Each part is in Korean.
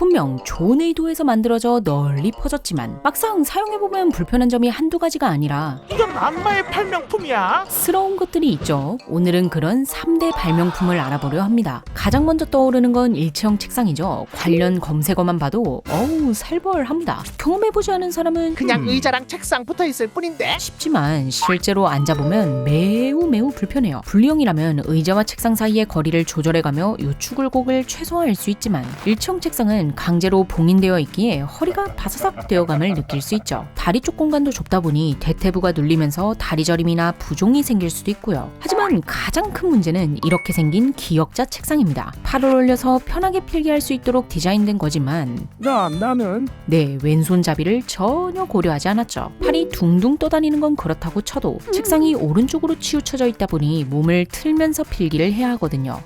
분명 좋은 의도에서 만들어져 널리 퍼졌지만 막상 사용해보면 불편한 점이 한두 가지가 아니라 이건 악마의 발명품이야. 스러운 것들이 있죠. 오늘은 그런 3대 발명품을 알아보려 합니다. 가장 먼저 떠오르는 건 일체형 책상이죠. 관련 검색어만 봐도 어우 살벌합니다. 경험해보지 않은 사람은 그냥 의자랑 책상 붙어있을 뿐인데. 쉽지만 실제로 앉아보면 매우 불편해요. 분리형이라면 의자와 책상 사이의 거리를 조절해가며 요축을곡을 최소화할 수 있지만 일체형 책상은 강제로 봉인되어 있기에 허리가 바사삭 되어감을 느낄 수 있죠. 다리 쪽 공간도 좁다 보니 대퇴부가 눌리면서 다리 저림이나 부종이 생길 수도 있고요. 하지만 가장 큰 문제는 이렇게 생긴 기역자 책상입니다. 팔을 올려서 편하게 필기할 수 있도록 디자인된 거지만 나는 네, 왼손잡이를 전혀 고려하지 않았죠. 팔이 둥둥 떠다니는 건 그렇다고 쳐도 책상이 오른쪽으로 치우쳐져 있다 보니 몸을 틀면서 필기를 해야 하거든요.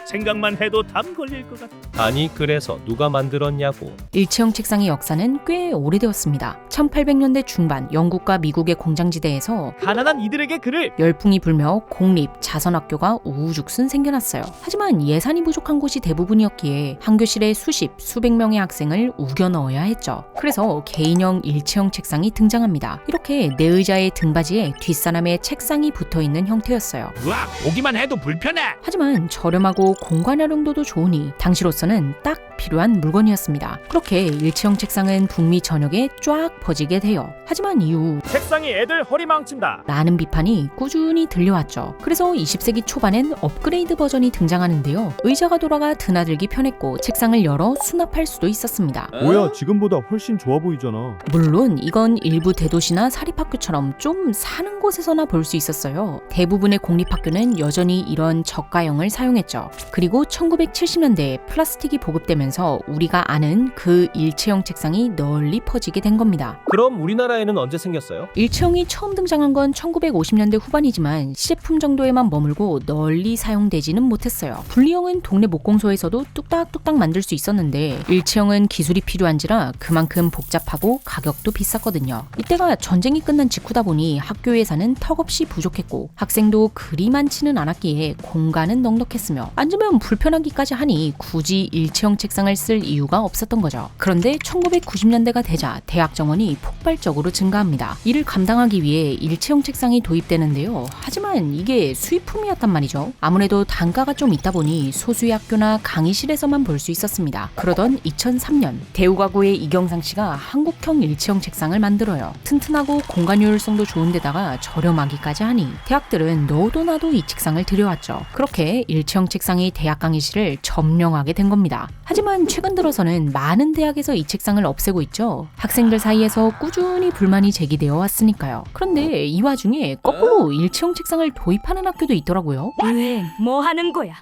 생각만 해도 담 걸릴 것 같아. 아니 그래서 누가 만들었냐고. 일체형 책상의 역사는 꽤 오래되었습니다. 1800년대 중반 영국과 미국의 공장지대에서 가난한 이들에게 그를 열풍이 불며 공립, 자선학교가 우후죽순 생겨났어요. 하지만 예산이 부족한 곳이 대부분이었기에 한 교실에 수백 명의 학생을 우겨 넣어야 했죠. 그래서 개인형 일체형 책상이 등장합니다. 이렇게 내 의자의 등받이에 뒷사람의 책상이 붙어있는 형태였어요. 으악, 보기만 해도 불편해. 하지만 저렴하고 공간 활용도도 좋으니 당시로서는 딱 필요한 물건이었습니다. 그렇게 일체형 책상은 북미 전역에 쫙 퍼지게 돼요. 하지만 이후 책상이 애들 허리 망친다. 라는 비판이 꾸준히 들려왔죠. 그래서 20세기 초반엔 업그레이드 버전이 등장하는데요. 의자가 돌아가 드나들기 편했고 책상을 열어 수납할 수도 있었습니다. 뭐야 지금보다 훨씬 좋아 보이잖아. 물론 이건 일부 대도시나 사립학교처럼 좀 사는 곳에서나 볼 수 있었어요. 대부분의 공립학교는 여전히 이런 저가형을 사용했죠. 그리고 1970년대에 플라스틱이 보급되면서 우리가 아는 그 일체형 책상이 널리 퍼지게 된 겁니다. 그럼 우리나라에는 언제 생겼어요? 일체형이 처음 등장한 건 1950년대 후반이지만 시제품 정도에만 머물고 널리 사용되지는 못했어요. 분리형은 동네 목공소에서도 뚝딱뚝딱 만들 수 있었는데 일체형은 기술이 필요한지라 그만큼 복잡하고 가격도 비쌌거든요. 이때가 전쟁이 끝난 직후다 보니 학교 예산은 턱없이 부족했고 학생도 그리 많지는 않았기에 공간은 넉넉했으며 앉으면 불편하기까지 하니 굳이 일체형 책상을 쓸 이유가 없었던 거죠. 그런데 1990년대가 되자 대학 정원이 폭발적으로 증가합니다. 이를 감당하기 위해 일체형 책상이 도입되는데요. 하지만 이게 수입품이었단 말이죠. 아무래도 단가가 좀 있다 보니 소수의 학교나 강의실에서만 볼 수 있었습니다. 그러던 2003년 대우가구의 이경상 씨가 한국형 일체형 책상을 만들어요. 튼튼하고 공간 효율성도 좋은 데다가 저렴하기까지 하니 대학들은 너도 나도 이 책상을 들여왔죠. 그렇게 일체형 책상이 대학 강의실을 점령하게 된 겁니다. 하지만 최근 들어서는 많은 대학에서 이 책상을 없애고 있죠. 학생들 사이에서 꾸준히 불만이 제기되어 왔으니까요. 그런데 이 와중에 거꾸로 일체형 책상을 도입하는 학교도 있더라고요. 왜? 뭐 하는 거야?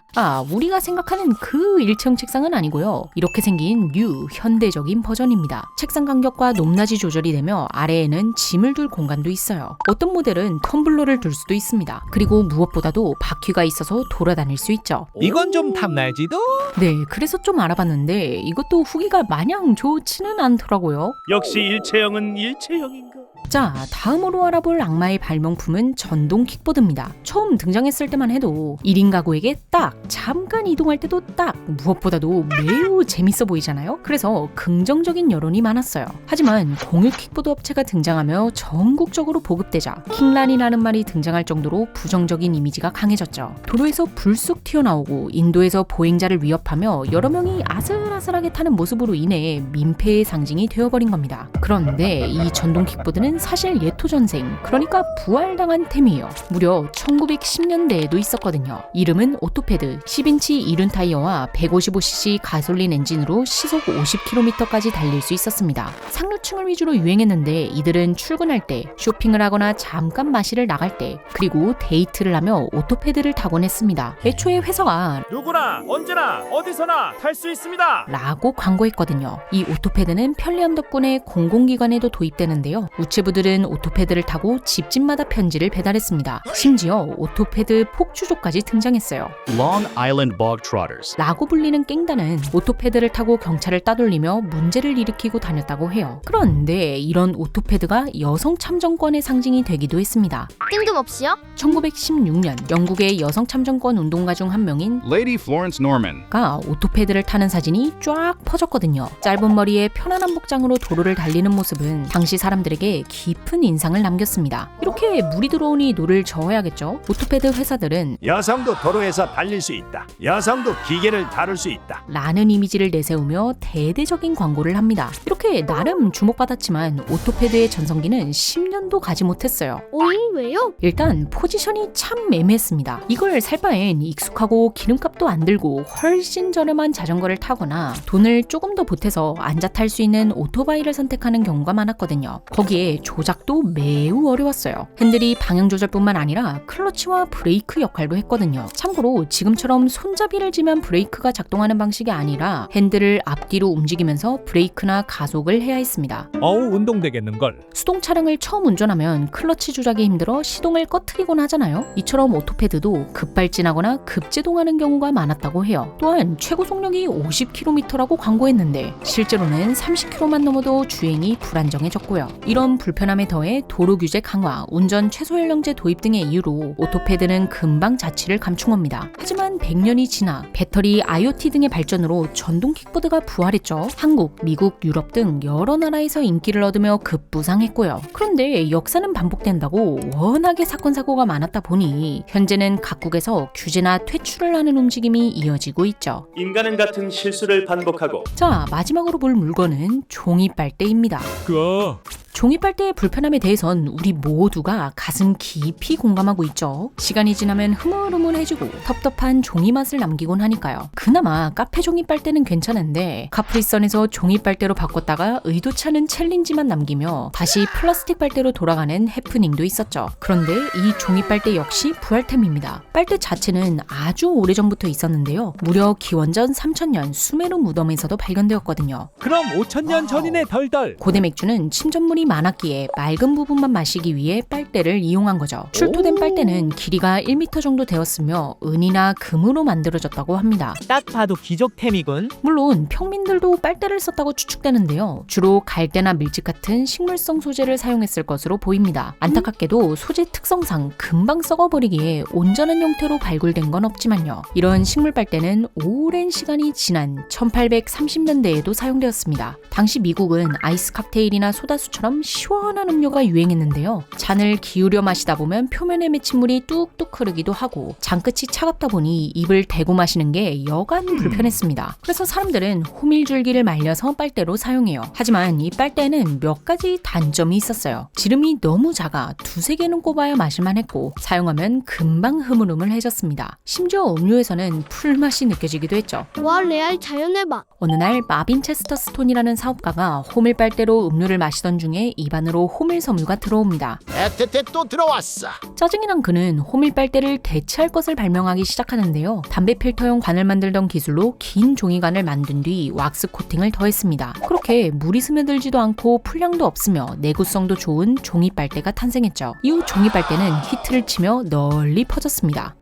우리가 생각하는 그 일체형 책상은 아니고요. 이렇게 생긴 뉴 현대적인 버전입니다. 책상 간격과 높낮이 조절이 되며 아래에는 짐을 둘 공간도 있어요. 어떤 모델은 텀블러를 둘 수도 있습니다. 그리고 무엇보다도 바퀴가 있어서 돌아다닐 수 있죠. 이건 좀 탐날지도. 네, 그래서 좀 알아봤는데 이것도 후기가 마냥 좋지는 않더라고요. 역시 일체형은 일체형인가. 자, 다음으로 알아볼 악마의 발명품은 전동 킥보드입니다. 처음 등장했을 때만 해도 1인 가구에게 딱, 잠깐 이동할 때도 딱, 무엇보다도 매우 재밌어 보이잖아요? 그래서 긍정적인 여론이 많았어요. 하지만 공유 킥보드 업체가 등장하며 전국적으로 보급되자 킥란이라는 말이 등장할 정도로 부정적인 이미지가 강해졌죠. 도로에서 불쑥 튀어나오고 인도에서 보행자를 위협하며 여러 명이 아슬아슬하게 타는 모습으로 인해 민폐의 상징이 되어버린 겁니다. 그런데 이 전동 킥보드는 사실 예토전생, 그러니까 부활당한 템이에요. 무려 1910년대에도 있었거든요. 이름은 오토패드, 10인치 이륜 타이어와 155cc 가솔린 엔진으로 시속 50km까지 달릴 수 있었습니다. 상류층을 위주로 유행했는데 이들은 출근할 때, 쇼핑을 하거나 잠깐 마시러 나갈 때, 그리고 데이트를 하며 오토패드를 타곤 했습니다. 애초에 회사가 누구나 언제나 어디서나 탈 수 있습니다. 라고 광고했거든요. 이 오토패드는 편리함 덕분에 공공기관에도 도입되는데요. 우체부들은 오토패드를 타고 집집마다 편지를 배달했습니다. 심지어 오토패드 폭주족까지 등장했어요. Long Island Bog Trotters. 라고 불리는 깽단은 오토패드를 타고 경찰을 따돌리며 문제를 일으키고 다녔다고 해요. 그런데 이런 오토패드가 여성 참정권의 상징이 되기도 했습니다. 뜬금없이요? 1916년 영국의 여성 참정권 운동가 중 한 명인 Lady Florence Norman. 가 오토패드를 타는 사진이 쫙 쫙 퍼졌거든요. 짧은 머리에 편안한 복장으로 도로를 달리는 모습은 당시 사람들에게 깊은 인상을 남겼습니다. 이렇게 물이 들어오니 노를 저어야겠죠. 오토패드 회사들은 여성도 도로에서 달릴 수 있다. 여성도 기계를 다룰 수 있다. 라는 이미지를 내세우며 대대적인 광고를 합니다. 이렇게 나름 주목받았지만 오토패드의 전성기는 10년도 가지 못했어요. 오잉 왜요? 일단 포지션이 참 애매했습니다. 이걸 살 바엔 익숙하고 기름값도 안 들고 훨씬 저렴한 자전거를 타거나 돈을 조금 더 보태서 앉아 탈 수 있는 오토바이를 선택하는 경우가 많았거든요. 거기에 조작도 매우 어려웠어요. 핸들이 방향 조절뿐만 아니라 클러치와 브레이크 역할도 했거든요. 참고로 지금처럼 손잡이를 쥐면 브레이크가 작동하는 방식이 아니라 핸들을 앞뒤로 움직이면서 브레이크나 가속을 해야 했습니다. 어우 운동되겠는걸. 수동 차량을 처음 운전하면 클러치 조작이 힘들어 시동을 꺼트리곤 하잖아요. 이처럼 오토패드도 급발진하거나 급제동하는 경우가 많았다고 해요. 또한 최고 속력이 50km라고 광고했는데 실제로는 30km만 넘어도 주행이 불안정해졌고요. 이런 불편함에 더해 도로 규제 강화, 운전 최소 연령제 도입 등의 이유로 오토패드는 금방 자취를 감춘겁니다. 하지만 100년이 지나 배터리, IoT 등의 발전으로 전동 킥보드가 부활했죠. 한국, 미국, 유럽 등 여러 나라에서 인기를 얻으며 급부상했고요. 그런데 역사는 반복된다고 워낙에 사건 사고가 많았다 보니 현재는 각국에서 규제나 퇴출을 하는 움직임이 이어지고 있죠. 인간은 같은 실수를 반복하고 자, 마지막으로 볼 물건은 종이 빨대입니다. 종이 빨대의 불편함에 대해선 우리 모두가 가슴 깊이 공감하고 있죠. 시간이 지나면 흐물흐물해지고 텁텁한 종이 맛을 남기곤 하니까요. 그나마 카페 종이 빨대는 괜찮은데 카프리선에서 종이 빨대로 바꿨다가 의도치 않은 챌린지만 남기며 다시 플라스틱 빨대로 돌아가는 해프닝도 있었죠. 그런데 이 종이 빨대 역시 부활템입니다. 빨대 자체는 아주 오래전부터 있었는데요. 무려 기원전 3000년 수메르 무덤에서도 발견되었거든요. 그럼 5000년 전이네 덜덜. 고대 맥주는 침전물이 많았기에 맑은 부분만 마시기 위해 빨대를 이용한 거죠. 출토된 빨대는 길이가 1m 정도 되었으며 은이나 금으로 만들어졌다고 합니다. 딱 봐도 기적템이군. 물론 평민들도 빨대를 썼다고 추측되는데요. 주로 갈대나 밀짚 같은 식물성 소재를 사용했을 것으로 보입니다. 안타깝게도 소재 특성상 금방 썩어버리기에 온전한 형태로 발굴된 건 없지만요. 이런 식물 빨대는 오랜 시간이 지난 1830년대에도 사용되었습니다. 당시 미국은 아이스 칵테일이나 소다수처럼 시원한 음료가 유행했는데요. 잔을 기울여 마시다 보면 표면에 맺힌 물이 뚝뚝 흐르기도 하고 잔끝이 차갑다 보니 입을 대고 마시는 게 여간 불편했습니다. 그래서 사람들은 호밀줄기를 말려서 빨대로 사용해요. 하지만 이 빨대는 몇 가지 단점이 있었어요. 지름이 너무 작아 두세 개는 꼽아야 마실만 했고 사용하면 금방 흐물흐물해졌습니다. 심지어 음료에서는 풀맛이 느껴지기도 했죠. 와 레알 자연의 맛. 어느 날 마빈 체스터 스톤이라는 사업가가 호밀 빨대로 음료를 마시던 중에 입안으로 호밀 섬유가 들어옵니다. 에테테 또 들어왔어. 짜증이 난 그는 호밀 빨대를 대체할 것을 발명하기 시작하는데요. 담배 필터용 관을 만들던 기술로 긴 종이관을 만든 뒤 왁스 코팅을 더했습니다. 그렇게 물이 스며들지도 않고 풀량도 없으며 내구성도 좋은 종이 빨대가 탄생했죠. 이후 종이 빨대는 히트를 치며 널리 퍼졌습니다.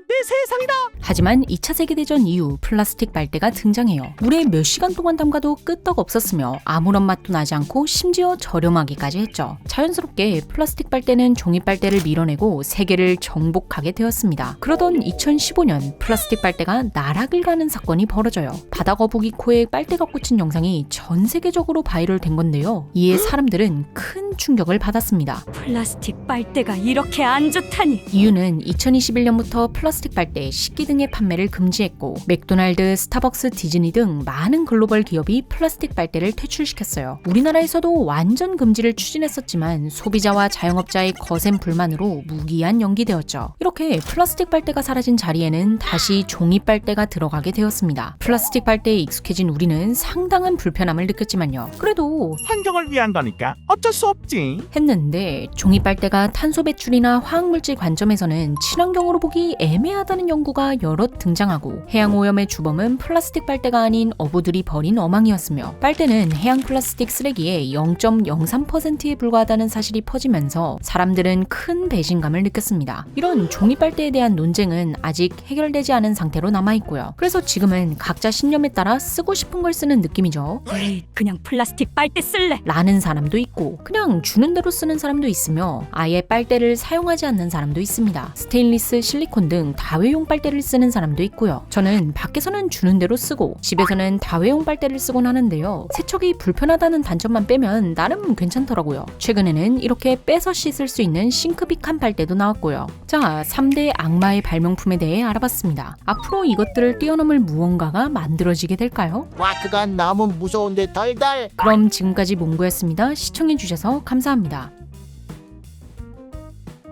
내 세상이다. 하지만 2차 세계대전 이후 플라스틱 빨대가 등장해요. 물에 몇 시간 동안 담가도 끄떡 없었으며 아무런 맛도 나지 않고 심지어 저렴하기까지 했죠. 자연스럽게 플라스틱 빨대는 종이 빨대를 밀어내고 세계를 정복하게 되었습니다. 그러던 2015년 플라스틱 빨대가 나락을 가는 사건이 벌어져요. 바다 거북이 코에 빨대가 꽂힌 영상이 전 세계적으로 바이럴된 건데요. 이에 사람들은 큰 충격을 받았습니다. 플라스틱 빨대가 이렇게 안 좋다니. 이유는 2021년부터 플라스틱 빨대, 식기 등의 판매를 금지했고 맥도날드, 스타벅스, 디즈니 등 많은 글로벌 기업이 플라스틱 빨대를 퇴출시켰어요. 우리나라에서도 완전 금지를 추진했었지만 소비자와 자영업자의 거센 불만으로 무기한 연기되었죠. 이렇게 플라스틱 빨대가 사라진 자리에는 다시 종이 빨대가 들어가게 되었습니다. 플라스틱 빨대에 익숙해진 우리는 상당한 불편함을 느꼈지만요. 그래도 환경을 위한 거니까 어쩔 수 없지. 했는데 종이 빨대가 탄소 배출이나 화학물질 관점에서는 친환경으로 보기 애매하다는 연구가 여럿 등장하고 해양 오염의 주범은 플라스틱 빨대가 아닌 어부들이 버린 어망이었으며 빨대는 해양 플라스틱 쓰레기의 0.03%에 불과하다는 사실이 퍼지면서 사람들은 큰 배신감을 느꼈습니다. 이런 종이 빨대에 대한 논쟁은 아직 해결되지 않은 상태로 남아있고요. 그래서 지금은 각자 신념에 따라 쓰고 싶은 걸 쓰는 느낌이죠. 에이, 그냥 플라스틱 빨대 쓸래. 라는 사람도 있고 그냥 주는 대로 쓰는 사람도 있으며 아예 빨대를 사용하지 않는 사람도 있습니다. 스테인리스, 실리콘 등 다회용 빨대를 쓰는 사람도 있고요. 저는 밖에서는 주는 대로 쓰고 집에서는 다회용 빨대를 쓰곤 하는데요. 세척이 불편하다는 단점만 빼면 나름 괜찮더라고요. 최근에는 이렇게 빼서 씻을 수 있는 싱크빅한 빨대도 나왔고요. 자, 3대 악마의 발명품에 대해 알아봤습니다. 앞으로 이것들을 뛰어넘을 무언가가 만들어지게 될까요? 와, 그건 너무 무서운데 덜덜. 그럼 지금까지 몽고였습니다. 시청해주셔서 감사합니다.